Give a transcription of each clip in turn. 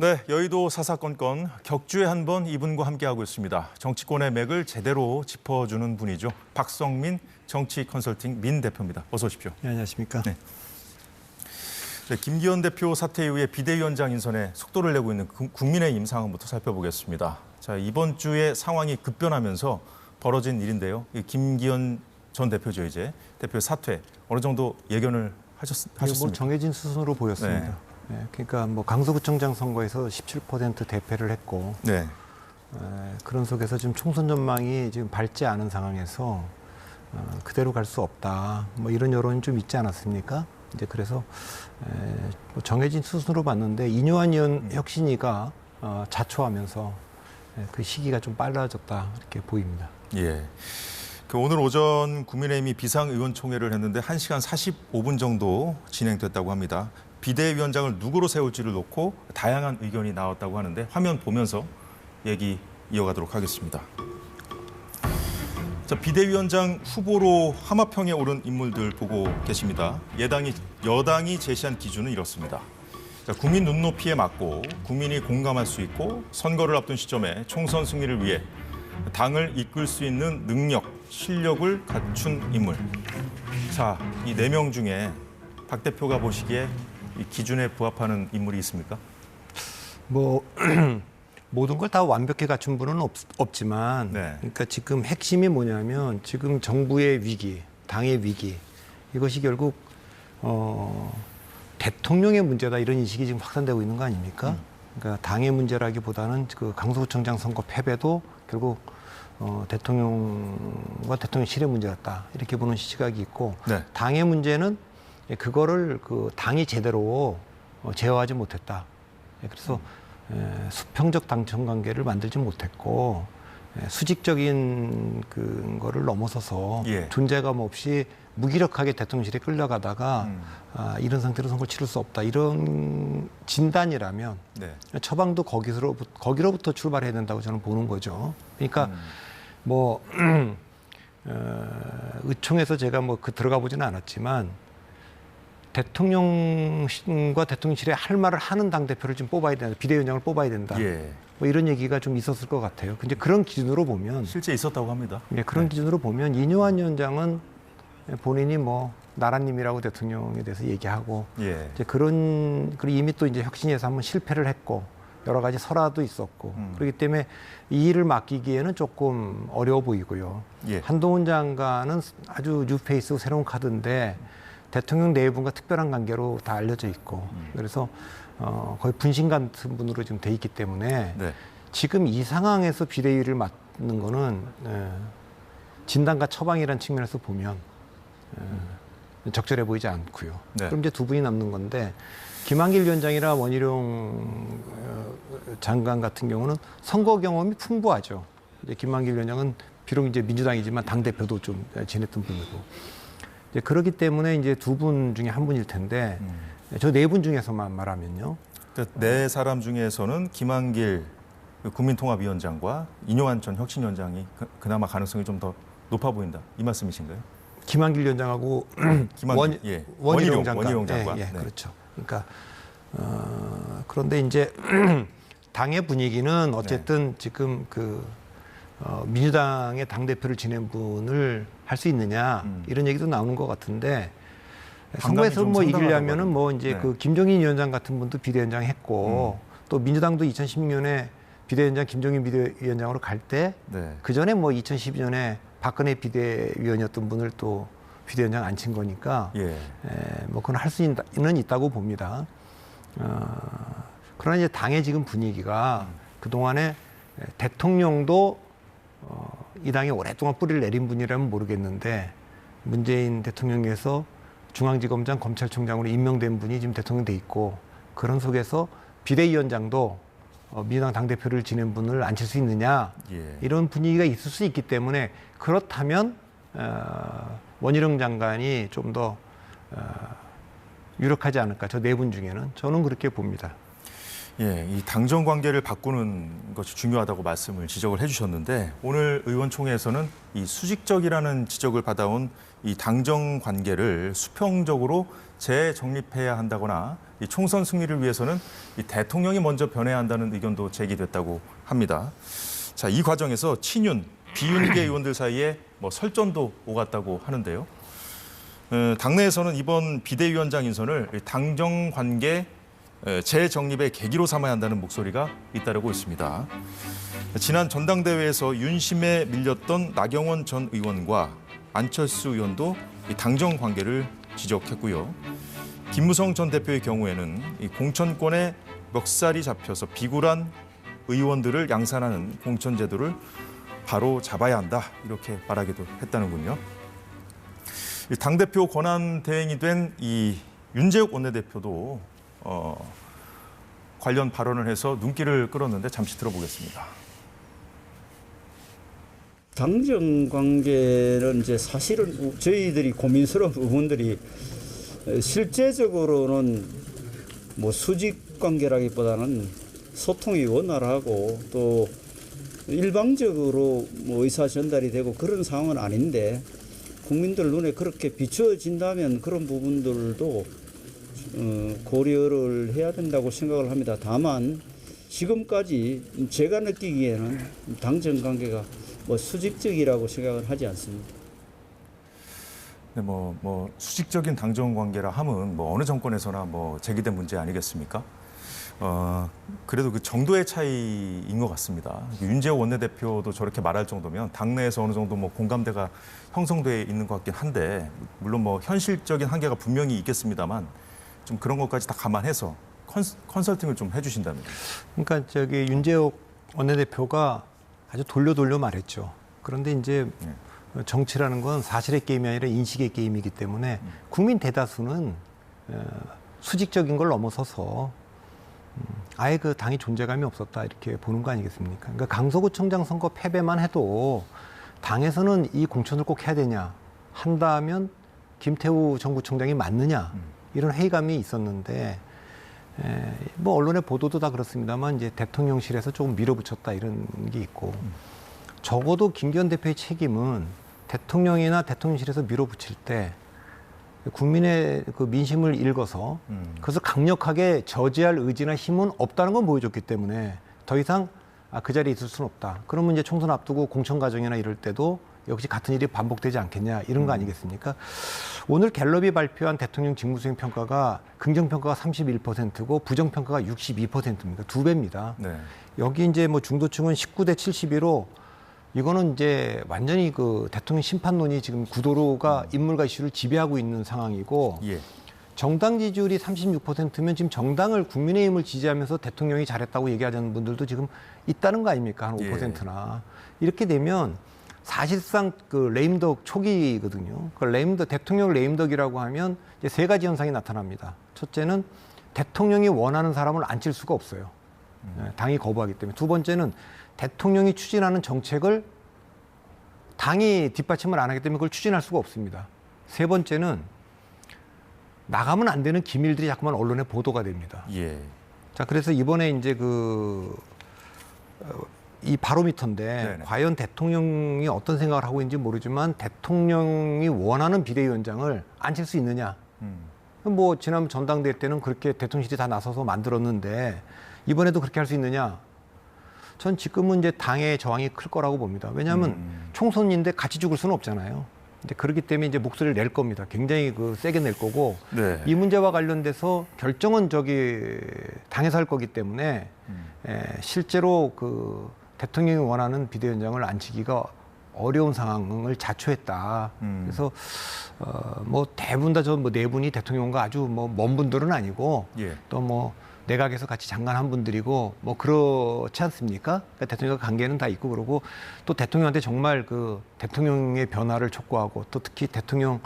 네, 여의도 사사건건 격주에 한 번 이분과 함께하고 있습니다. 정치권의 맥을 제대로 짚어주는 분이죠. 박성민 정치 컨설팅 민 대표입니다. 어서 오십시오. 네, 안녕하십니까. 네. 네, 김기현 대표 사퇴 이후에 비대위원장 인선에 속도를 내고 있는 국민의힘 상황부터 살펴보겠습니다. 자, 이번 주에 상황이 급변하면서 벌어진 일인데요. 김기현 전 대표죠, 이제 대표 사퇴 어느 정도 예견을 하셨습니까? 뭐 정해진 수순으로 보였습니다. 네. 네, 그러니까 뭐 강서구청장 선거에서 17% 대패를 했고, 네. 그런 속에서 지금 총선 전망이 지금 밝지 않은 상황에서 그대로 갈 수 없다. 뭐 이런 여론이 좀 있지 않았습니까? 이제 그래서 뭐 정해진 수순으로 봤는데 이뇨한 혁신위가 자초하면서 그 시기가 좀 빨라졌다 이렇게 보입니다. 예. 오늘 오전 국민의힘이 비상의원총회를 했는데 1시간 45분 정도 진행됐다고 합니다. 비대위원장을 누구로 세울지를 놓고 다양한 의견이 나왔다고 하는데 화면 보면서 얘기 이어가도록 하겠습니다. 자, 비대위원장 후보로 하마평에 오른 인물들 보고 계십니다. 여당이 제시한 기준은 이렇습니다. 자, 국민 눈높이에 맞고 국민이 공감할 수 있고 선거를 앞둔 시점에 총선 승리를 위해 당을 이끌 수 있는 능력, 실력을 갖춘 인물. 자, 이 4명 중에 박 대표가 보시기에 이 기준에 부합하는 인물이 있습니까? 뭐 모든 걸 다 완벽히 갖춘 분은 없지만, 네. 그러니까 지금 핵심이 뭐냐면 지금 정부의 위기, 당의 위기, 이것이 결국 대통령의 문제다 이런 인식이 지금 확산되고 있는 거 아닙니까? 그러니까 당의 문제라기보다는 그 강서구청장 선거 패배도 결국 대통령과 대통령실의 문제였다 이렇게 보는 시각이 있고, 네. 당의 문제는 그거를 그 당이 제대로 제어하지 못했다. 그래서 수평적 당청 관계를 만들지 못했고 수직적인 그거를 넘어서서 예. 존재감 없이 무기력하게 대통령실에 끌려가다가 이런 상태로 선거를 치를 수 없다. 이런 진단이라면 네. 처방도 거기로부터 출발해야 된다고 저는 보는 거죠. 그러니까 뭐 의총에서 제가 뭐 들어가 보지는 않았지만 대통령과 대통령실에 할 말을 하는 당대표를 좀 뽑아야 된다. 비대위원장을 뽑아야 된다. 예. 뭐 이런 얘기가 좀 있었을 것 같아요. 근데 그런 기준으로 보면 실제 있었다고 합니다. 네, 그런 기준으로 보면 이뇨한 위원장은 본인이 뭐 나라님이라고 대통령에 대해서 얘기하고 예. 이제 그리고 이미 또 이제 혁신위에서 한번 실패를 했고 여러 가지 설화도 있었고 그렇기 때문에 이 일을 맡기기에는 조금 어려워 보이고요. 예. 한동훈 장관은 아주 뉴페이스고 새로운 카드인데 대통령 내분과 특별한 관계로 다 알려져 있고 그래서 거의 분신 같은 분으로 지금 돼 있기 때문에 네. 지금 이 상황에서 비대위를 맡는 거는 진단과 처방이라는 측면에서 보면 적절해 보이지 않고요. 네. 그럼 이제 두 분이 남는 건데 김한길 위원장이나 원희룡 장관 같은 경우는 선거 경험이 풍부하죠. 이제 김한길 위원장은 비록 이제 민주당이지만 당 대표도 좀 지냈던 분이고. 이제 그렇기 때문에 이제 두 분 중에 한 분일 텐데 저 4분 중에서만 말하면요. 그러니까 4사람 중에서는 김한길 국민통합위원장과 이뇨한 전 혁신위원장이 그나마 가능성이 좀 더 높아 보인다. 이 말씀이신가요? 김한길 위원장하고 원희룡 장관. 예, 네. 그렇죠. 그러니까 그런데 이제 당의 분위기는 어쨌든 지금 민주당의 당대표를 지낸 분을 할 수 있느냐 이런 얘기도 나오는 것 같은데 선거에서 뭐 이기려면은 뭐 이제 네. 김종인 위원장 같은 분도 비대위원장 했고 또 민주당도 2016년에 비대위원장 김종인 비대위원장으로 갈 때 그 전에 뭐 2012년에 박근혜 비대위원이었던 분을 또 비대위원장 앉힌 거니까 예. 뭐 그건 할 수는 있다고 봅니다. 그러나 이제 당의 지금 분위기가 그동안에 대통령도 이 당에 오랫동안 뿌리를 내린 분이라면 모르겠는데 문재인 대통령에서 중앙지검장 검찰총장으로 임명된 분이 지금 대통령 돼 있고 그런 속에서 비대위원장도 민주당 당대표를 지낸 분을 앉힐 수 있느냐 예. 이런 분위기가 있을 수 있기 때문에 그렇다면 원희룡 장관이 좀 더 유력하지 않을까. 저 4분 중에는 저는 그렇게 봅니다. 예, 이 당정 관계를 바꾸는 것이 중요하다고 말씀을 지적을 해주셨는데 오늘 의원총회에서는 이 수직적이라는 지적을 받아온 이 당정 관계를 수평적으로 재정립해야 한다거나 이 총선 승리를 위해서는 이 대통령이 먼저 변해야 한다는 의견도 제기됐다고 합니다. 자, 이 과정에서 친윤, 비윤계 의원들 사이에 뭐 설전도 오갔다고 하는데요. 당내에서는 이번 비대위원장 인선을 당정 관계 재정립의 계기로 삼아야 한다는 목소리가 잇따르고 있습니다. 지난 전당대회에서 윤심에 밀렸던 나경원 전 의원과 안철수 의원도 이 당정 관계를 지적했고요. 김무성 전 대표의 경우에는 이 공천권에 멱살이 잡혀서 비굴한 의원들을 양산하는 공천 제도를 바로 잡아야 한다 이렇게 말하기도 했다는군요. 당대표 권한 대행이 된 이 윤재욱 원내대표도 관련 발언을 해서 눈길을 끌었는데 잠시 들어보겠습니다. 당정 관계는 이제 사실은 저희들이 고민스러운 부분들이 실제적으로는 뭐 수직 관계라기보다는 소통이 원활하고 또 일방적으로 뭐 의사 전달이 되고 그런 상황은 아닌데 국민들 눈에 그렇게 비춰진다면 그런 부분들도 고려를 해야 된다고 생각을 합니다. 다만 지금까지 제가 느끼기에는 당정 관계가 뭐 수직적이라고 생각을 하지 않습니다. 네, 뭐 수직적인 당정 관계라 함은 뭐 어느 정권에서나 뭐 제기된 문제 아니겠습니까? 그래도 그 정도의 차이인 것 같습니다. 윤재호 원내대표도 저렇게 말할 정도면 당내에서 어느 정도 뭐 공감대가 형성돼 있는 것 같긴 한데 물론 뭐 현실적인 한계가 분명히 있겠습니다만 좀 그런 것까지 다 감안해서 컨설팅을 좀 해주신다면. 그러니까 저기 윤재욱 원내대표가 아주 돌려 말했죠. 그런데 이제 정치라는 건 사실의 게임이 아니라 인식의 게임이기 때문에 국민 대다수는 수직적인 걸 넘어서서 아예 그 당이 존재감이 없었다 이렇게 보는 거 아니겠습니까? 그러니까 강서구청장 선거 패배만 해도 당에서는 이 공천을 꼭 해야 되냐 한다면 김태우 전 구청장이 맞느냐 이런 회의감이 있었는데 뭐 언론의 보도도 다 그렇습니다만 이제 대통령실에서 조금 밀어붙였다 이런 게 있고 적어도 김기현 대표의 책임은 대통령이나 대통령실에서 밀어붙일 때 국민의 그 민심을 읽어서 그것을 강력하게 저지할 의지나 힘은 없다는 건 보여줬기 때문에 더 이상 그 자리에 있을 수는 없다. 그러면 이제 총선 앞두고 공천 과정이나 이럴 때도 역시 같은 일이 반복되지 않겠냐 이런 거 아니겠습니까? 오늘 갤럽이 발표한 대통령 직무수행 평가가 긍정평가가 31%고 부정평가가 62%입니다. 2배입니다. 네. 여기 이제 뭐 중도층은 19대 72로 이거는 이제 완전히 그 대통령 심판론이 지금 구도로가 인물과 이슈를 지배하고 있는 상황이고 예. 정당 지지율이 36%면 지금 정당을 국민의힘을 지지하면서 대통령이 잘했다고 얘기하는 분들도 지금 있다는 거 아닙니까? 한 5%나. 이렇게 되면 사실상 그 레임덕 초기거든요. 그 레임덕, 대통령 레임덕이라고 하면 이제 세 가지 현상이 나타납니다. 첫째는 대통령이 원하는 사람을 앉힐 수가 없어요. 당이 거부하기 때문에. 두 번째는 대통령이 추진하는 정책을 당이 뒷받침을 안 하기 때문에 그걸 추진할 수가 없습니다. 세 번째는 나가면 안 되는 기밀들이 자꾸만 언론에 보도가 됩니다. 예. 자, 그래서 이번에 이제 이 바로미터인데 네네. 과연 대통령이 어떤 생각을 하고 있는지 모르지만 대통령이 원하는 비대위원장을 앉힐 수 있느냐. 뭐 지난 전당대회 때는 그렇게 대통령실이 다 나서서 만들었는데 이번에도 그렇게 할 수 있느냐. 전 지금은 이제 당의 저항이 클 거라고 봅니다. 왜냐하면 총선인데 같이 죽을 수는 없잖아요. 이제 그렇기 때문에 이제 목소리를 낼 겁니다. 굉장히 세게 낼 거고 네. 이 문제와 관련돼서 결정은 당에서 할 거기 때문에 실제로 대통령이 원하는 비대위원장을 앉히기가 어려운 상황을 자초했다. 그래서 뭐 대부분 다 네 분이 대통령과 아주 먼 분들은 아니고 예. 또 내각에서 같이 장관한 분들이고 그렇지 않습니까? 그러니까 대통령과 관계는 다 있고 그러고 또 대통령한테 정말 대통령의 변화를 촉구하고 또 특히 대통령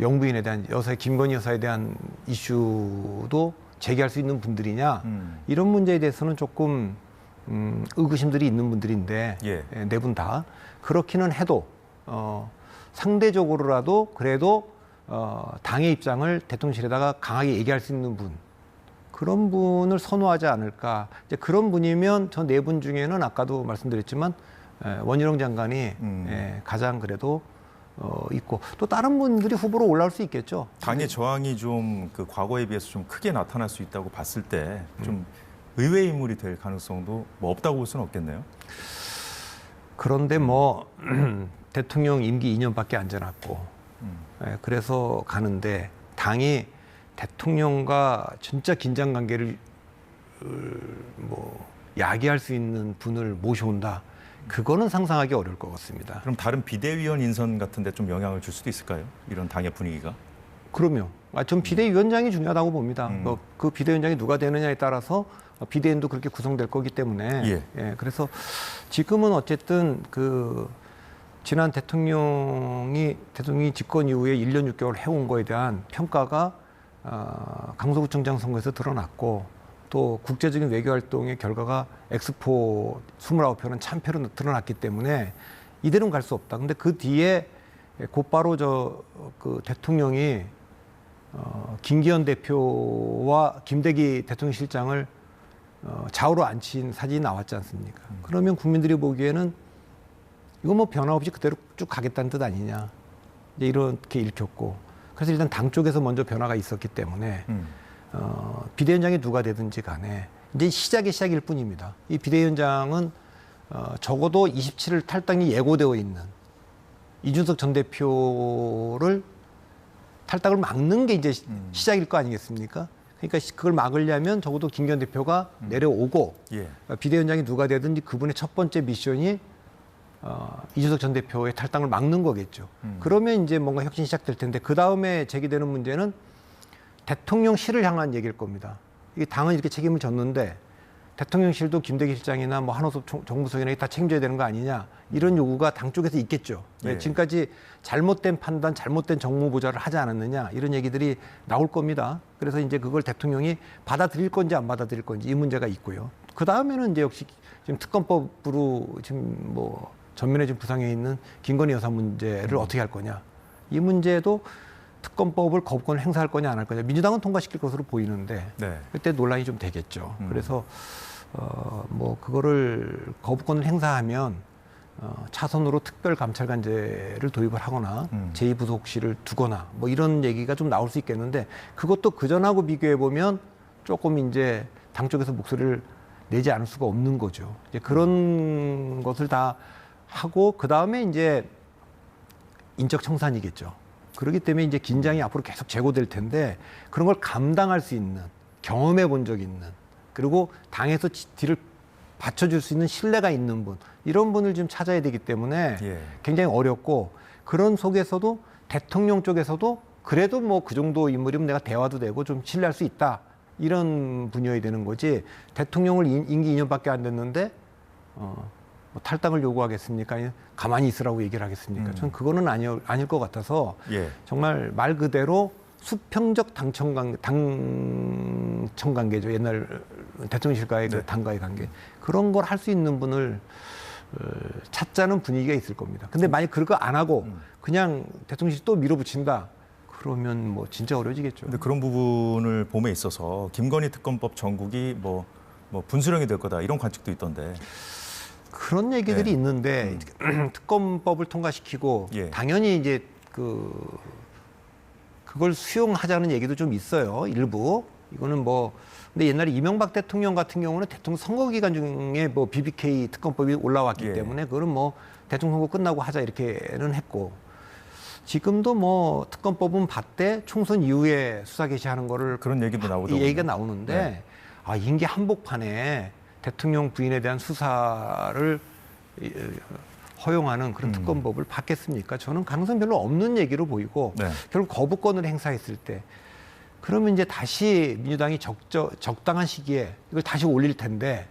영부인에 대한 김건희 여사에 대한 이슈도 제기할 수 있는 분들이냐 이런 문제에 대해서는 조금 의구심들이 있는 분들인데 예. 네 분 다 그렇기는 해도 상대적으로라도 그래도 당의 입장을 대통령실에다가 강하게 얘기할 수 있는 분 그런 분을 선호하지 않을까. 이제 그런 분이면 저 네 분 중에는 아까도 말씀드렸지만 원희룡 장관이 가장 그래도 있고 또 다른 분들이 후보로 올라올 수 있겠죠. 당의 저항이 좀 그 과거에 비해서 좀 크게 나타날 수 있다고 봤을 때 좀 의외의 인물이 될 가능성도 뭐 없다고 볼 수는 없겠네요. 그런데 뭐 대통령 임기 2년밖에 안 지났고 그래서 가는데 당이 대통령과 진짜 긴장 관계를 뭐 야기할 수 있는 분을 모셔온다. 그거는 상상하기 어려울 것 같습니다. 그럼 다른 비대위원 인선 같은 데 좀 영향을 줄 수도 있을까요? 이런 당의 분위기가? 그럼요. 전 비대위원장이 중요하다고 봅니다. 그 비대위원장이 누가 되느냐에 따라서 비대위원도 그렇게 구성될 거기 때문에 그래서 지금은 어쨌든 그 지난 대통령이 집권 이후에 1년 6개월 해온 거에 대한 평가가 강서구청장 선거에서 드러났고 또 국제적인 외교활동의 결과가 엑스포 29표는 참패로 드러났기 때문에 이대로는 갈 수 없다. 근데 그 뒤에 곧바로 그 대통령이 김기현 대표와 김대기 대통령실장을 좌우로 앉힌 사진이 나왔지 않습니까? 그러면 국민들이 보기에는 이거 뭐 변화 없이 그대로 쭉 가겠다는 뜻 아니냐. 이제 이렇게 읽혔고. 그래서 일단 당 쪽에서 먼저 변화가 있었기 때문에 비대위원장이 누가 되든지 간에 이제 시작일 뿐입니다. 이 비대위원장은 적어도 27일 탈당이 예고되어 있는 이준석 전 대표를 탈당을 막는 게 이제 시작일 거 아니겠습니까? 그러니까 그걸 막으려면 적어도 김기현 대표가 내려오고 비대위원장이 누가 되든지 그분의 첫 번째 미션이 이준석 전 대표의 탈당을 막는 거겠죠. 그러면 이제 뭔가 혁신이 시작될 텐데 그 다음에 제기되는 문제는 대통령실을 향한 얘기일 겁니다. 이게 당은 이렇게 책임을 졌는데 대통령실도 김대기 실장이나 뭐 한호섭 정무수석이나 다 책임져야 되는 거 아니냐 이런 요구가 당 쪽에서 있겠죠. 지금까지 잘못된 판단, 잘못된 정무 보좌를 하지 않았느냐 이런 얘기들이 나올 겁니다. 그래서 이제 그걸 대통령이 받아들일 건지 안 받아들일 건지 이 문제가 있고요. 그 다음에는 이제 역시 지금 특검법으로 지금 뭐 전면에 지금 부상해 있는 김건희 여사 문제를 어떻게 할 거냐 이 문제도 특검법을 거부권을 행사할 거냐 안 할 거냐 민주당은 통과시킬 것으로 보이는데 그때 논란이 좀 되겠죠. 그래서 뭐 그거를 거부권을 행사하면 차선으로 특별감찰관제를 도입을 하거나 제2부속실을 두거나 뭐 이런 얘기가 좀 나올 수 있겠는데 그것도 그전하고 비교해 보면 조금 이제 당 쪽에서 목소리를 내지 않을 수가 없는 거죠. 이제 그런 것을 다 하고 그 다음에 이제 인적 청산이겠죠. 그렇기 때문에 이제 긴장이 앞으로 계속 제고될 텐데 그런 걸 감당할 수 있는 경험해 본 적 있는 그리고 당에서 뒤를 받쳐줄 수 있는 신뢰가 있는 분 이런 분을 좀 찾아야 되기 때문에 굉장히 어렵고 그런 속에서도 대통령 쪽에서도 그래도 뭐 그 정도 인물이면 내가 대화도 되고 좀 신뢰할 수 있다 이런 분이어야 되는 거지 대통령을 임기 2년밖에 안 됐는데 뭐 탈당을 요구하겠습니까? 가만히 있으라고 얘기를 하겠습니까? 저는 그거는 아닐 것 같아서 정말 말 그대로 수평적 당청 관계죠. 옛날 대통령실과의 그 당과의 관계. 그런 걸 할 수 있는 분을 찾자는 분위기가 있을 겁니다. 근데 만약 그거 안 하고 그냥 대통령실이 또 밀어붙인다. 그러면 뭐 진짜 어려워지겠죠. 근데 그런 부분을 봄에 있어서 김건희 특검법 전국이 뭐 분수령이 될 거다 이런 관측도 있던데. 그런 얘기들이 있는데 특검법을 통과시키고 당연히 이제 그걸 수용하자는 얘기도 좀 있어요. 일부. 이거는 뭐 근데 옛날에 이명박 대통령 같은 경우는 대통령 선거 기간 중에 뭐 BBK 특검법이 올라왔기 때문에 그거는 뭐 대통령 선거 끝나고 하자 이렇게는 했고 지금도 뭐 특검법은 봤대 총선 이후에 수사 개시하는 거를 그런 얘기도 나오더군요. 얘기가 나오는데 임기 한복판에 대통령 부인에 대한 수사를 허용하는 그런 특검법을 받겠습니까? 저는 가능성 별로 없는 얘기로 보이고 결국 거부권을 행사했을 때 그러면 이제 다시 민주당이 적당한 시기에 이걸 다시 올릴 텐데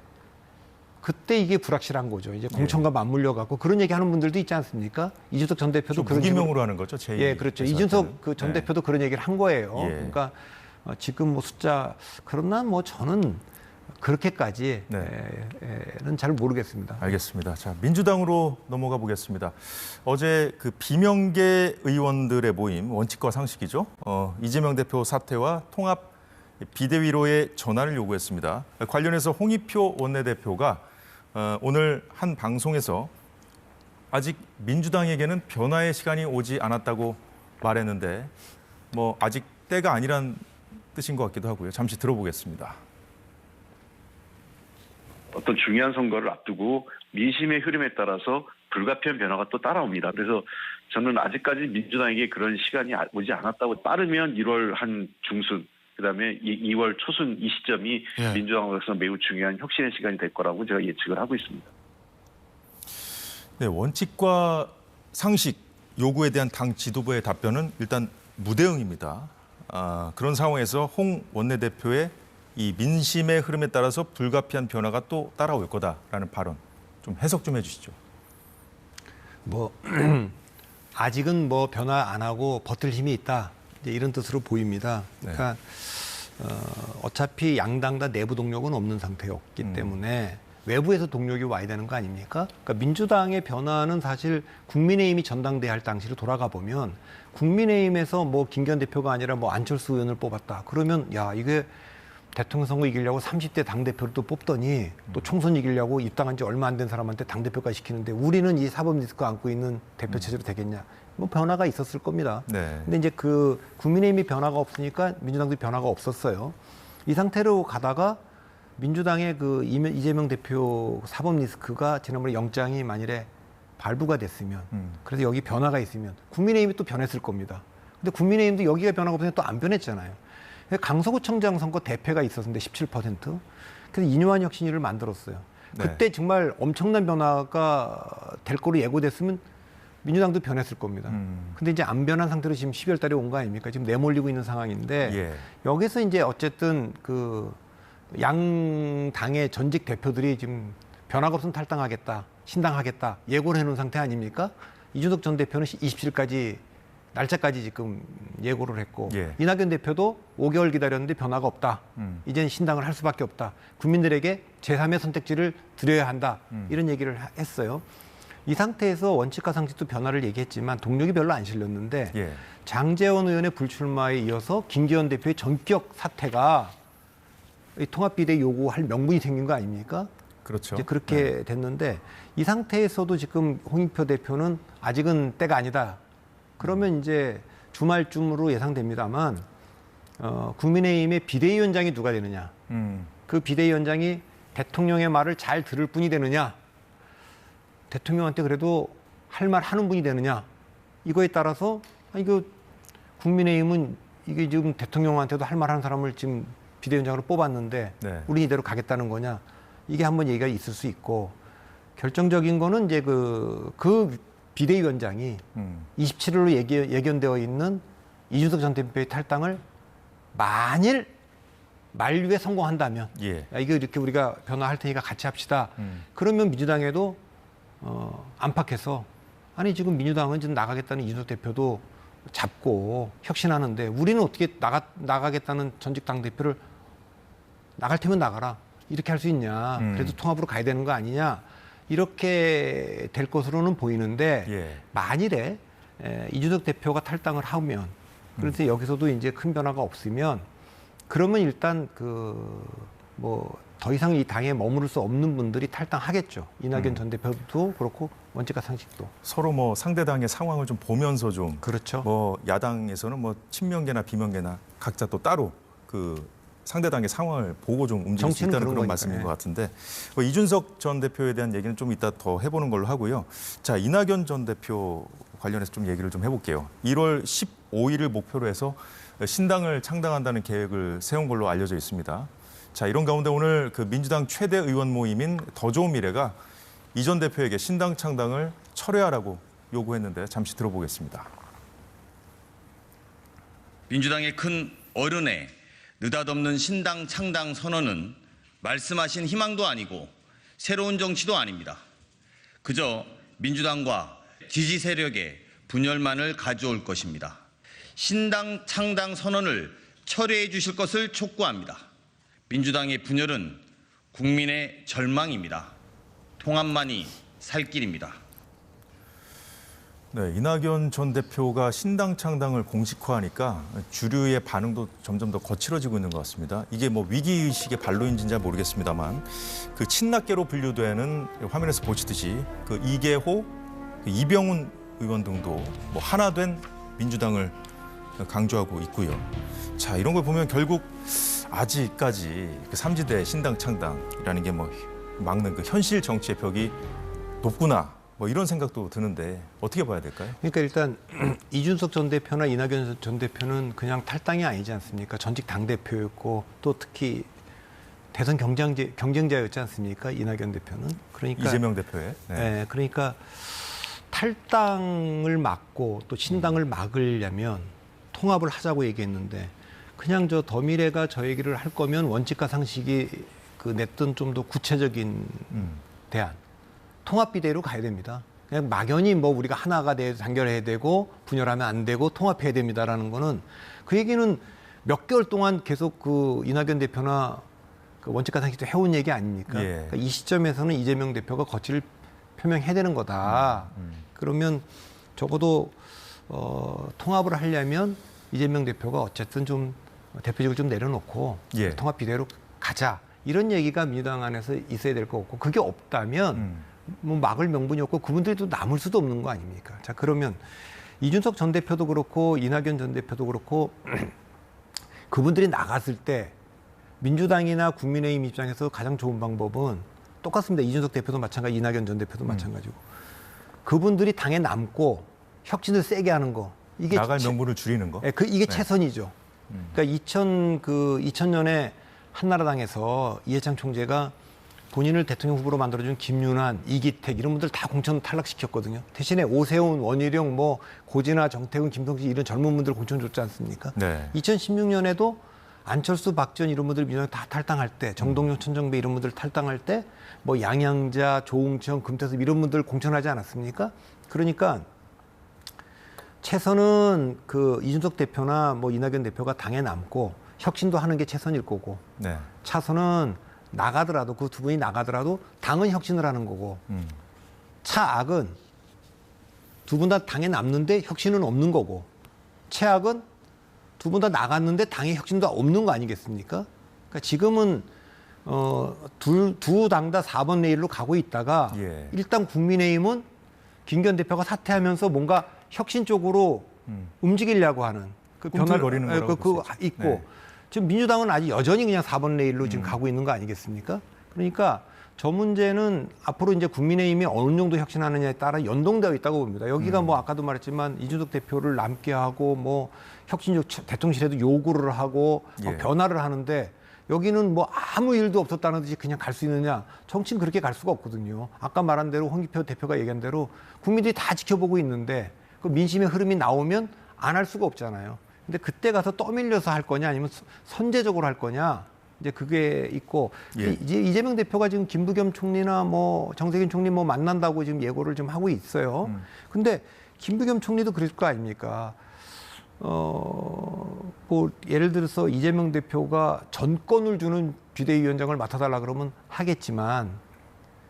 그때 이게 불확실한 거죠. 이제 공천과 맞물려 갖고 그런 얘기하는 분들도 있지 않습니까? 이준석 전 대표도 그런 무기명으로 하는 거죠. 그렇죠. 이준석 그 전 대표도 그런 얘기를 한 거예요. 그러니까 지금 뭐 숫자 그러나 뭐 저는 그렇게까지는 잘 모르겠습니다. 알겠습니다. 자, 민주당으로 넘어가 보겠습니다. 어제 그 비명계 의원들의 모임, 원칙과 상식이죠. 이재명 대표 사퇴와 통합 비대위로의 전화를 요구했습니다. 관련해서 홍익표 원내대표가 오늘 한 방송에서 아직 민주당에게는 변화의 시간이 오지 않았다고 말했는데 뭐 아직 때가 아니란 뜻인 것 같기도 하고요. 잠시 들어보겠습니다. 어떤 중요한 선거를 앞두고 민심의 흐름에 따라서 불가피한 변화가 또 따라옵니다. 그래서 저는 아직까지 민주당에게 그런 시간이 오지 않았다고, 빠르면 1월 한 중순, 그다음에 2월 초순 이 시점이 민주당으로서 매우 중요한 혁신의 시간이 될 거라고 제가 예측을 하고 있습니다. 네, 원칙과 상식 요구에 대한 당 지도부의 답변은 일단 무대응입니다. 그런 상황에서 홍 원내대표의 이 민심의 흐름에 따라서 불가피한 변화가 또 따라올 거다라는 발언 좀 해석 좀 해주시죠. 뭐 아직은 뭐 변화 안 하고 버틸 힘이 있다, 이제 이런 뜻으로 보입니다. 그러니까 어차피 양당 다 내부 동력은 없는 상태였기 때문에 외부에서 동력이 와야 되는 거 아닙니까? 그러니까 민주당의 변화는 사실 국민의힘이 전당대회 할 당시로 돌아가 보면 국민의힘에서 뭐 김기현 대표가 아니라 뭐 안철수 의원을 뽑았다. 그러면 야, 이게 대통령 선거 이기려고 30대 당대표를 또 뽑더니 또 총선 이기려고 입당한 지 얼마 안 된 사람한테 당대표까지 시키는데 우리는 이 사법 리스크 안고 있는 대표 체제로 되겠냐. 뭐 변화가 있었을 겁니다. 네. 근데 이제 그 국민의힘이 변화가 없으니까 민주당도 변화가 없었어요. 이 상태로 가다가 민주당의 그 이재명 대표 사법 리스크가 지난번에 영장이 만일에 발부가 됐으면 그래서 여기 변화가 있으면 국민의힘이 또 변했을 겁니다. 근데 국민의힘도 여기가 변화가 없으면 또 안 변했잖아요. 강서구청장 선거 대패가 있었는데 17%. 그래서 이뇨한 혁신위를 만들었어요. 네. 그때 정말 엄청난 변화가 될 거로 예고됐으면 민주당도 변했을 겁니다. 근데 이제 안 변한 상태로 지금 12월 달에 온 거 아닙니까? 지금 내몰리고 있는 상황인데 예. 여기서 이제 어쨌든 그 양당의 전직 대표들이 지금 변화가 없으면 탈당하겠다, 신당하겠다 예고를 해놓은 상태 아닙니까? 이준석 전 대표는 27일까지 날짜까지 지금 예고를 했고 이낙연 대표도 5개월 기다렸는데 변화가 없다. 이제는 신당을 할 수밖에 없다. 국민들에게 제3의 선택지를 드려야 한다. 이런 얘기를 했어요. 이 상태에서 원칙과 상식도 변화를 얘기했지만 동력이 별로 안 실렸는데 장제원 의원의 불출마에 이어서 김기현 대표의 전격 사퇴가 이 통합비대위 요구할 명분이 생긴 거 아닙니까? 그렇죠. 이제 그렇게 됐는데 이 상태에서도 지금 홍익표 대표는 아직은 때가 아니다. 그러면 이제 주말쯤으로 예상됩니다만 국민의힘의 비대위원장이 누가 되느냐. 그 비대위원장이 대통령의 말을 잘 들을 분이 되느냐. 대통령한테 그래도 할 말 하는 분이 되느냐. 이거에 따라서 이거 국민의힘은 이게 지금 대통령한테도 할 말 하는 사람을 지금 비대위원장으로 뽑았는데 우리 이대로 가겠다는 거냐. 이게 한번 얘기가 있을 수 있고 결정적인 거는 이제 그 비대위원장이 27일로 예견되어 있는 이준석 전 대표의 탈당을 만일 만류에 성공한다면 야, 이거 이렇게 우리가 변화할 테니까 같이 합시다. 그러면 민주당에도 안팎에서 아니 지금 민주당은 지금 나가겠다는 이준석 대표도 잡고 혁신하는데 우리는 어떻게 나가겠다는 전직 당대표를 나갈 테면 나가라. 이렇게 할 수 있냐. 그래도 통합으로 가야 되는 거 아니냐. 이렇게 될 것으로는 보이는데 만일에 이준석 대표가 탈당을 하면 그래서 여기서도 이제 큰 변화가 없으면 그러면 일단 뭐 더 이상 이 당에 머무를 수 없는 분들이 탈당하겠죠. 이낙연 전 대표도 그렇고 원칙과 상식도. 서로 뭐 상대당의 상황을 좀 보면서 좀 그렇죠. 뭐 야당에서는 뭐 친명계나 비명계나 각자 또 따로 그 상대당의 상황을 보고 좀 움직일 수 있다는 그런 말씀인 것 같은데 이준석 전 대표에 대한 얘기는 좀 이따 더 해보는 걸로 하고요. 자, 이낙연 전 대표 관련해서 좀 얘기를 좀 해볼게요. 1월 15일을 목표로 해서 신당을 창당한다는 계획을 세운 걸로 알려져 있습니다. 자, 이런 가운데 오늘 그 민주당 최대 의원 모임인 더 좋은 미래가 이 전 대표에게 신당 창당을 철회하라고 요구했는데 잠시 들어보겠습니다. 민주당의 큰 어른의 느닷없는 신당 창당 선언은 말씀하신 희망도 아니고 새로운 정치도 아닙니다. 그저 민주당과 지지 세력의 분열만을 가져올 것입니다. 신당 창당 선언을 철회해 주실 것을 촉구합니다. 민주당의 분열은 국민의 절망입니다. 통합만이 살 길입니다. 네, 이낙연 전 대표가 신당 창당을 공식화하니까 주류의 반응도 점점 더 거칠어지고 있는 것 같습니다. 이게 뭐 위기의식의 발로인지는 잘 모르겠습니다만 그 친낙계로 분류되는 화면에서 보시듯이 그 이계호, 그 이병훈 의원 등도 뭐 하나 된 민주당을 강조하고 있고요. 자, 이런 걸 보면 결국 아직까지 그 삼지대 신당 창당이라는 게 뭐 막는 그 현실 정치의 벽이 높구나. 뭐 이런 생각도 드는데 어떻게 봐야 될까요? 그러니까 일단 이준석 전 대표나 이낙연 전 대표는 그냥 탈당이 아니지 않습니까? 전직 당대표였고 또 특히 대선 경쟁자였지 않습니까? 이낙연 대표는. 그러니까 이재명 대표의. 네. 네, 그러니까 탈당을 막고 또 신당을 막으려면 통합을 하자고 얘기했는데 그냥 저 더미래가 저 얘기를 할 거면 원칙과 상식이 그 냈던 좀 더 구체적인 대안. 통합 비대로 가야 됩니다. 그냥 막연히 뭐 우리가 하나가 돼 단결해야 되고 분열하면 안 되고 통합해야 됩니다라는 거는 그 얘기는 몇 개월 동안 계속 그 이낙연 대표나 그 원칙과 상식도 해온 얘기 아닙니까? 예. 그러니까 이 시점에서는 이재명 대표가 거취를 표명해야 되는 거다. 그러면 적어도 통합을 하려면 이재명 대표가 어쨌든 좀 대표직을 좀 내려놓고 예. 통합 비대로 가자. 이런 얘기가 민주당 안에서 있어야 될 것 같고 그게 없다면 뭐 막을 명분이 없고 그분들이 또 남을 수도 없는 거 아닙니까? 자, 그러면 이준석 전 대표도 그렇고 이낙연 전 대표도 그렇고 그분들이 나갔을 때 민주당이나 국민의힘 입장에서 가장 좋은 방법은 똑같습니다. 이준석 대표도 마찬가지, 이낙연 전 대표도 마찬가지고 그분들이 당에 남고 혁신을 세게 하는 거 이게 나갈 명분을 줄이는 거. 이게 최선이죠. 그러니까 2000년에 한나라당에서 이해창 총재가 본인을 대통령 후보로 만들어준 김윤환, 이기택 이런 분들 다 공천 탈락시켰거든요. 대신에 오세훈, 원희룡, 뭐 고진아, 정태훈, 김성식 이런 젊은 분들 공천 줬지 않습니까? 네. 2016년에도 안철수, 박지원 이런 분들 민주당 다 탈당할 때, 정동영, 천정배 이런 분들 탈당할 때, 뭐 양양자, 조응천, 금태섭 이런 분들 공천하지 않았습니까? 그러니까 최선은 그 이준석 대표나 뭐 이낙연 대표가 당에 남고 혁신도 하는 게 최선일 거고, 네. 차선은 나가더라도 그 두 분이 나가더라도 당은 혁신을 하는 거고 차악은 두 분 다 당에 남는데 혁신은 없는 거고 최악은 두 분 다 나갔는데 당의 혁신도 없는 거 아니겠습니까? 그러니까 지금은 두 당 다 4번 레일로 가고 있다가 예. 일단 국민의힘은 김기현 대표가 사퇴하면서 뭔가 혁신 쪽으로 움직이려고 하는 그 꿈틀거리는 거라고 그 볼수 있죠. 있고 네. 지금 민주당은 아직 여전히 그냥 4번 레일로 지금 가고 있는 거 아니겠습니까? 그러니까 저 문제는 앞으로 이제 국민의힘이 어느 정도 혁신하느냐에 따라 연동되어 있다고 봅니다. 여기가 뭐 아까도 말했지만 이준석 대표를 남게 하고 뭐 혁신적 대통령실에도 요구를 하고 예. 변화를 하는데 여기는 뭐 아무 일도 없었다는 듯이 그냥 갈 수 있느냐? 정치는 그렇게 갈 수가 없거든요. 아까 말한 대로 홍기표 대표가 얘기한 대로 국민들이 다 지켜보고 있는데 그 민심의 흐름이 나오면 안 할 수가 없잖아요. 근데 그때 가서 떠밀려서 할 거냐 아니면 선제적으로 할 거냐 이제 그게 있고 예. 이제 이재명 대표가 지금 김부겸 총리나 뭐 정세균 총리 뭐 만난다고 지금 예고를 좀 하고 있어요. 근데 김부겸 총리도 그럴 거 아닙니까? 뭐 예를 들어서 이재명 대표가 전권을 주는 비대위원장을 맡아달라 그러면 하겠지만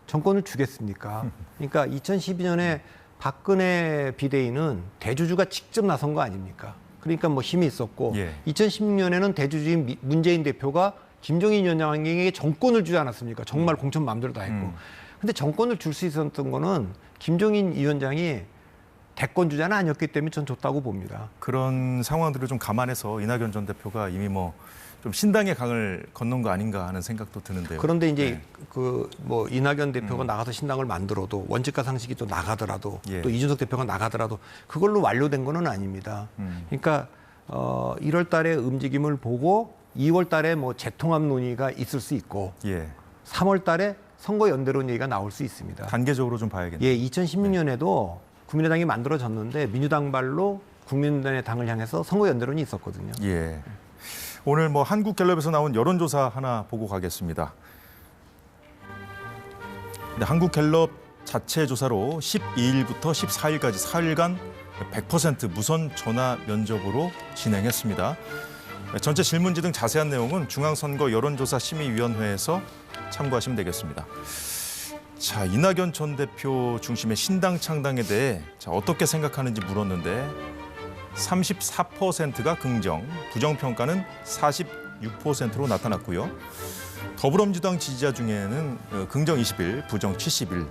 전권을 주겠습니까? 그러니까 2012년에 박근혜 비대위는 대주주가 직접 나선 거 아닙니까? 그러니까 뭐 힘이 있었고 예. 2016년에는 대주주인 문재인 대표가 김종인 위원장에게 정권을 주지 않았습니까? 정말 공천 마음대로 다 했고. 근데 정권을 줄 수 있었던 거는 김종인 위원장이 대권 주자는 아니었기 때문에 전 좋다고 봅니다. 그런 상황들을 좀 감안해서 이낙연 전 대표가 이미 뭐 좀 신당의 강을 건넌 거 아닌가 하는 생각도 드는데요. 그런데 이제 네. 그 뭐 이낙연 대표가 나가서 신당을 만들어도 원칙과 상식이 또 나가더라도 예. 또 이준석 대표가 나가더라도 그걸로 완료된 거는 아닙니다. 그러니까 1월 달에 움직임을 보고 2월 달에 뭐 재통합 논의가 있을 수 있고 예. 3월 달에 선거 연대론 얘기가 나올 수 있습니다. 단계적으로 좀 봐야겠네요. 예, 2016년에도 국민의당이 만들어졌는데 민주당발로 국민의당의 당을 향해서 선거 연대론이 있었거든요. 예. 오늘 뭐 한국갤럽에서 나온 여론조사 하나 보고 가겠습니다. 근데 한국갤럽 자체 조사로 12일부터 14일까지 4일간 100% 무선 전화 면접으로 진행했습니다. 전체 질문지 등 자세한 내용은 중앙선거 여론조사 심의위원회에서 참고하시면 되겠습니다. 자, 이낙연 전 대표 중심의 신당 창당에 대해 어떻게 생각하는지 물었는데 34%가 긍정, 부정평가는 46%로 나타났고요. 더불어민주당 지지자 중에는 긍정 21, 부정 71.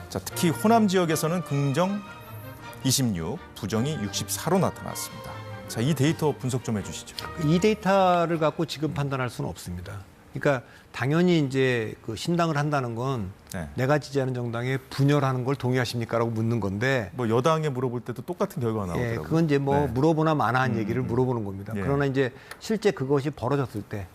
자, 특히 호남 지역에서는 긍정 26, 부정이 64로 나타났습니다. 자, 이 데이터 분석 좀 해주시죠. 이 데이터를 갖고 지금 판단할 수는 없습니다. 그러니까 당연히 이제 그 신당을 한다는 건 네. 내가 지지하는 정당에 분열하는 걸 동의하십니까라고 묻는 건데 뭐 여당에 물어볼 때도 똑같은 결과가 나오더라고요. 그건 이제 뭐 네. 물어보나 마나한 얘기를 물어보는 겁니다. 예. 그러나 이제 실제 그것이 벌어졌을 때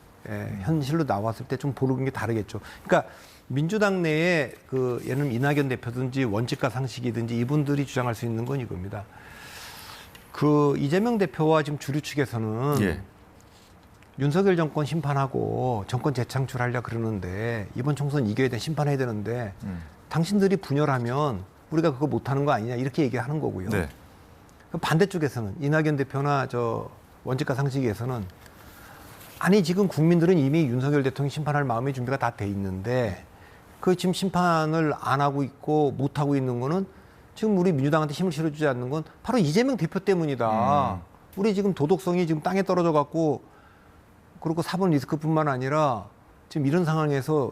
현실로 나왔을 때 좀 보는 게 다르겠죠. 그러니까 민주당 내에 그 예를 들면 이낙연 대표든지 원칙과 상식이든지 이분들이 주장할 수 있는 건 이겁니다. 그 이재명 대표와 지금 주류 측에서는 예. 윤석열 정권 심판하고 정권 재창출하려 그러는데 이번 총선 이겨야 돼 심판해야 되는데 당신들이 분열하면 우리가 그거 못하는 거 아니냐 이렇게 얘기하는 거고요. 네. 반대쪽에서는 이낙연 대표나 저 원칙과 상식에서는 아니 지금 국민들은 이미 윤석열 대통령 심판할 마음의 준비가 다 돼 있는데 그 지금 심판을 안 하고 있고 못 하고 있는 거는 지금 우리 민주당한테 힘을 실어주지 않는 건 바로 이재명 대표 때문이다. 우리 지금 도덕성이 지금 땅에 떨어져 갖고 그리고 사법 리스크뿐만 아니라 지금 이런 상황에서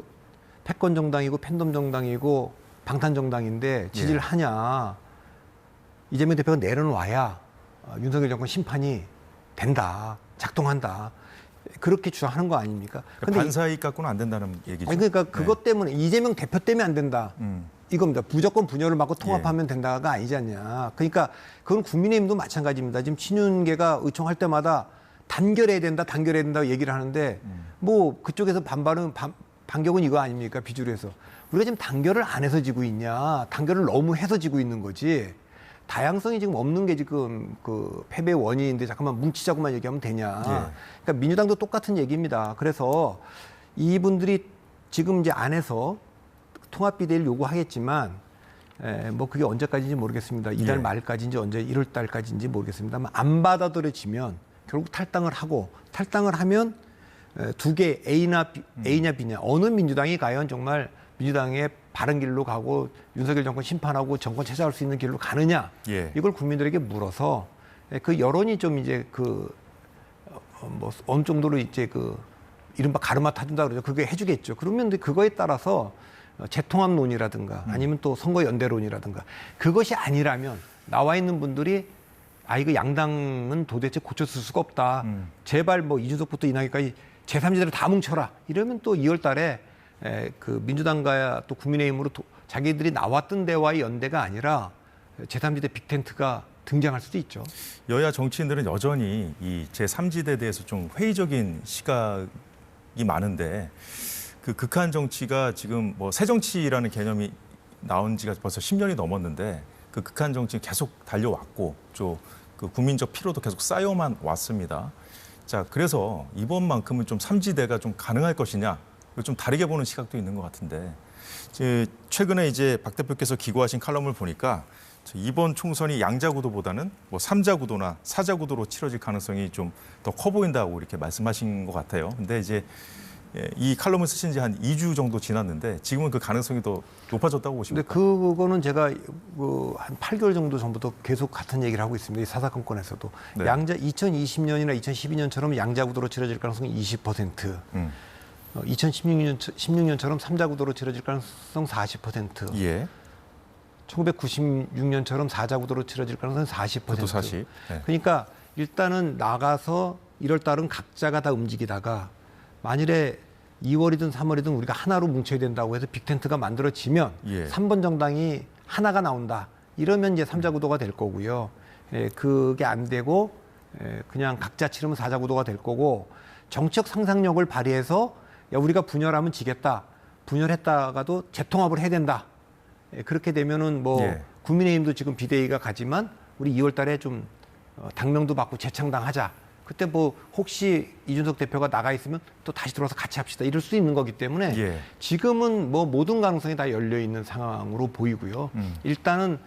패권 정당이고 팬덤 정당이고 방탄 정당인데 지지를 하냐. 이재명 대표가 내려놔야 윤석열 정권 심판이 된다. 작동한다. 그렇게 주장하는 거 아닙니까? 그러니까 반사이익 갖고는 안 된다는 얘기죠. 아니 그러니까 그것 때문에 이재명 대표 때문에 안 된다. 이겁니다. 무조건 분열을 막고 통합하면 된다가 아니지 않냐. 그러니까 그건 국민의힘도 마찬가지입니다. 지금 친윤계가 의총할 때마다 단결해야 된다, 단결해야 된다고 얘기를 하는데 뭐 그쪽에서 반격은 이거 아닙니까? 비주류 해서. 우리가 지금 단결을 안 해서 지고 있냐. 단결을 너무 해서 지고 있는 거지. 다양성이 지금 없는 게 지금 그 패배의 원인인데 잠깐만 뭉치자고만 얘기하면 되냐. 그러니까 민주당도 똑같은 얘기입니다. 그래서 이분들이 지금 이제 안에서 통합 비대위를 요구하겠지만 뭐 그게 언제까지인지 모르겠습니다. 이달 말까지인지 언제 1월 달까지인지 모르겠습니다만 안 받아들여지면 결국 탈당을 하고 탈당을 하면 두 개 A냐 B냐 어느 민주당이 과연 정말 민주당의 바른 길로 가고 윤석열 정권 심판하고 정권 찾아올 수 있는 길로 가느냐 이걸 국민들에게 물어서 그 여론이 좀 이제 그 뭐 어느 정도로 이제 그 이른바 가르마 타준다 그러죠. 그게 해주겠죠. 그러면 그거에 따라서 재통합론이라든가 아니면 또 선거연대론이라든가 그것이 아니라면 나와 있는 분들이 이거 양당은 도대체 고쳐쓸 수가 없다. 제발 뭐 이준석부터 이낙연까지 제3지대를 다 뭉쳐라. 이러면 또 2월 달에 그 민주당과 또 국민의힘으로 자기들이 나왔던 데와의 연대가 아니라 제3지대 빅텐트가 등장할 수도 있죠. 여야 정치인들은 여전히 이 제3지대에 대해서 좀 회의적인 시각이 많은데 그 극한 정치가 지금 뭐 새정치라는 개념이 나온 지가 벌써 10년이 넘었는데 그 극한 정치는 계속 달려왔고 그 국민적 피로도 계속 쌓여만 왔습니다. 자, 그래서 이번만큼은 좀 3지대가 좀 가능할 것이냐, 좀 다르게 보는 시각도 있는 것 같은데 최근에 이제 박 대표께서 기고하신 칼럼을 보니까 이번 총선이 양자 구도보다는 뭐 3자 구도나 4자 구도로 치러질 가능성이 좀 더 커 보인다고 이렇게 말씀하신 것 같아요. 근데 이제 이 칼럼을 쓰신 지 한 2주 정도 지났는데 지금은 그 가능성이 더 높아졌다고 보십니까? 근데 그거는 제가 한 8개월 정도 전부터 계속 같은 얘기를 하고 있습니다. 이 사사건건에서도. 네. 양자 2020년이나 2012년처럼 양자 구도로 치러질 가능성이 20%. 2016년처럼 3자 구도로 치러질 가능성 40%. 예. 1996년처럼 4자 구도로 치러질 가능성은 40%. 그것도 40. 네. 그러니까 일단은 나가서 1월 달은 각자가 다 움직이다가 만일에 2월이든 3월이든 우리가 하나로 뭉쳐야 된다고 해서 빅텐트가 만들어지면 3번 정당이 하나가 나온다. 이러면 이제 3자 구도가 될 거고요. 그게 안 되고 그냥 각자 치르면 4자 구도가 될 거고 정치적 상상력을 발휘해서 야, 우리가 분열하면 지겠다. 분열했다가도 재통합을 해야 된다. 그렇게 되면은 뭐 국민의힘도 지금 비대위가 가지만 우리 2월 달에 좀 당명도 받고 재창당하자. 그때 뭐 혹시 이준석 대표가 나가 있으면 또 다시 들어와서 같이 합시다. 이럴 수 있는 거기 때문에 지금은 뭐 모든 가능성이 다 열려 있는 상황으로 보이고요. 일단은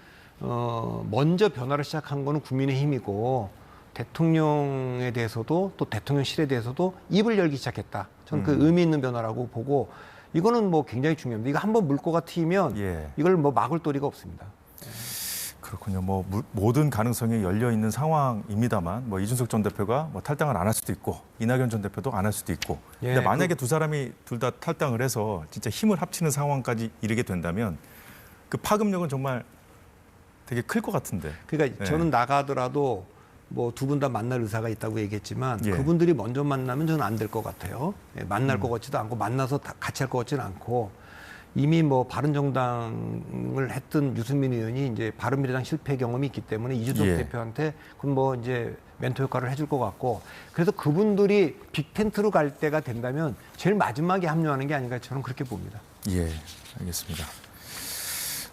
먼저 변화를 시작한 거는 국민의힘이고 대통령에 대해서도 또 대통령실에 대해서도 입을 열기 시작했다. 저는 그 의미 있는 변화라고 보고 이거는 뭐 굉장히 중요합니다. 이거 한번 물꼬가 트이면 예. 이걸 뭐 막을 도리가 없습니다. 그렇군요. 뭐 모든 가능성이 열려 있는 상황입니다만, 뭐 이준석 전 대표가 뭐 탈당을 안 할 수도 있고, 이낙연 전 대표도 안 할 수도 있고. 예, 근데 만약에 두 사람이 둘 다 탈당을 해서 진짜 힘을 합치는 상황까지 이르게 된다면, 그 파급력은 정말 되게 클 것 같은데. 그러니까 네. 저는 나가더라도 뭐 두 분 다 만날 의사가 있다고 얘기했지만 예. 그분들이 먼저 만나면 저는 안 될 것 같아요. 예, 만날 것 같지도 않고 만나서 같이 할 것 같지는 않고 이미 뭐 바른정당을 했던 유승민 의원이 이제 바른미래당 실패 경험이 있기 때문에 이준석 예. 대표한테 그건 뭐 이제 멘토 효과를 해줄 것 같고 그래서 그분들이 빅텐트로 갈 때가 된다면 제일 마지막에 합류하는 게 아닌가 저는 그렇게 봅니다. 예, 알겠습니다.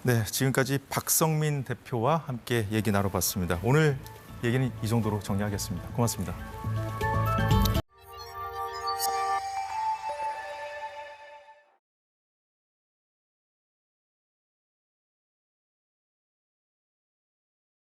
네, 지금까지 박성민 대표와 함께 얘기 나눠봤습니다. 오늘 얘기는 이 정도로 정리하겠습니다. 고맙습니다.